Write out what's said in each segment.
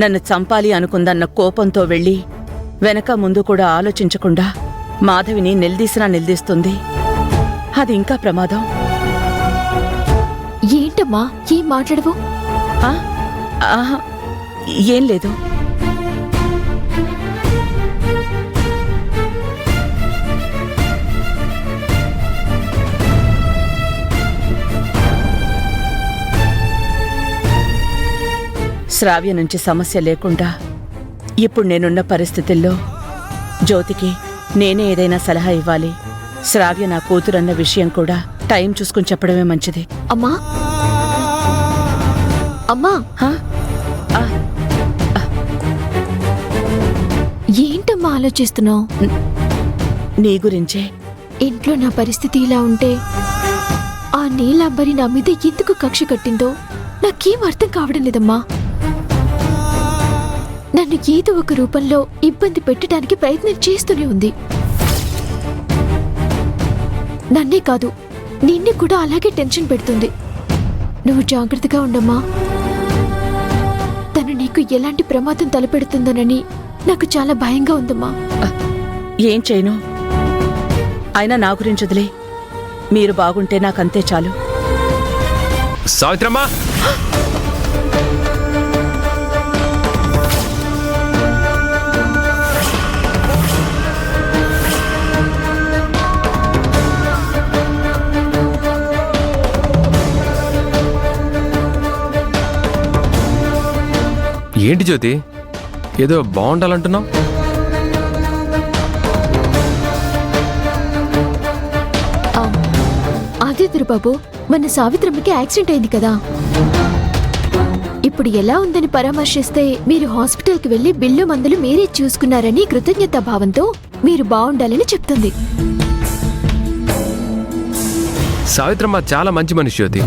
నన్ను చంపాలి అనుకుందన్న కోపంతో వెళ్ళి వెనక ముందు కూడా ఆలోచించకుండా మాధవిని నిలదీస్తుంది. అది ఇంకా ప్రమాదం. ఏంటమ్మా ఏం మాట్లాడవు? ఆహా, ఏం లేదు. శ్రావ్య నుంచి సమస్య లేకుండా ఇప్పుడు నేనున్న పరిస్థితుల్లో జ్యోతికి నేనే ఏదైనా సలహా ఇవ్వాలి. శ్రావ్య నా కూతురన్న విషయం కూడా టైం చూసుకుని చెప్పడమే మంచిది. అమ్మా అమ్మా, ఏంటమ్మా ఆలోచిస్తున్నావు? నీ గురించే. ఇంట్లో నా పరిస్థితి ఇలా ఉంటే ఆ నీలాంబరి నా మీద ఎందుకు కక్ష కట్టిందో నాకేం అర్థం కావడం లేదమ్మా. నన్ను ఏదో ఒక రూపంలో ఇబ్బంది పెట్టడానికి ప్రయత్నం చేస్తూనే ఉంది. నన్నే కాదు, నిన్ను కూడా అలాగే టెన్షన్ పెడుతుంది. నువ్వు జాగ్రత్తగా ఉండమ్మా. తను నీకు ఎలాంటి ప్రమాదం తలపెడుతుందోనని నాకు చాలా భయంగా ఉందమ్మా. ఏం చేయను? అయినా నా గురించి వదిలే. మీరు బాగుంటే నాకంతే చాలు. సావిత్రమ్మా, ఏంటి జ్యోతి, ఏదో బాగుండాలంటున్నావు? అదే బాబు, మన సావిత్రమ్మకి యాక్సిడెంట్ అయింది కదా. ఇప్పుడు ఎలా ఉందని పరామర్శిస్తే మీరు హాస్పిటల్కి వెళ్లి బిల్లు మందులు మీరే చూసుకున్నారని కృతజ్ఞతా భావంతో మీరు బాగుండాలని చెప్తుంది. సావిత్రమ్మ చాలా మంచి మనిషి జ్యోతి.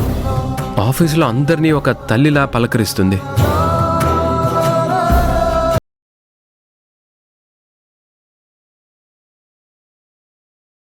ఆఫీసులో అందరినీ ఒక తల్లిలా పలకరిస్తుంది.